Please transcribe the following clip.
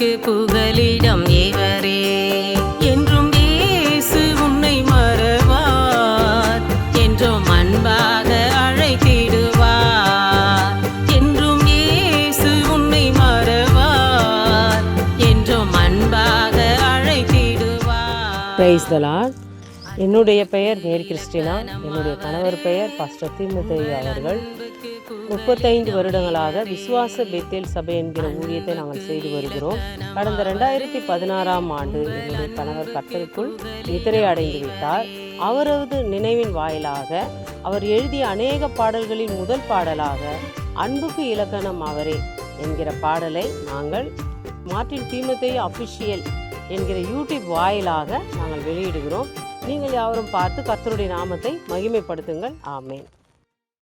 அன்புக்கு புகலிடம் இவரே. என்றும் இயேசு உன்னை மறவார், என்றும் அன்பாக அழைத்திடுவார். என்றும் இயேசு உன்னை மறவார், என்றும் அன்பாக அழைத்திடுவார். Praise the Lord. என்னுடைய பெயர் மேரி கிறிஸ்டினா. என்னுடைய கணவர் பெயர் பாஸ்டர் தீமோத்தேயு அவர்கள். 35 வருடங்களாக விசுவாச பெத்தேல் சபை என்கிற ஊழியத்தை நாங்கள் செய்து வருகிறோம். கடந்த 2016ஆம் ஆண்டு என்னுடைய கணவர் கர்த்தருக்குள் நித்திரை அடைந்து விட்டார். அவரது நினைவின் வாயிலாக அவர் எழுதிய அநேக பாடல்களின் முதல் பாடலாக அன்புக்கு இலக்கணம் அவரே என்கிற பாடலை நாங்கள் மார்ட்டின் தீமோத்தேயு அஃபிஷியல் என்கிற யூடியூப் வாயிலாக நாங்கள் வெளியிடுகிறோம். நீங்கள் யாவரும் பார்த்து கர்த்தருடைய நாமத்தை மகிமைப்படுத்துங்கள். ஆமென்.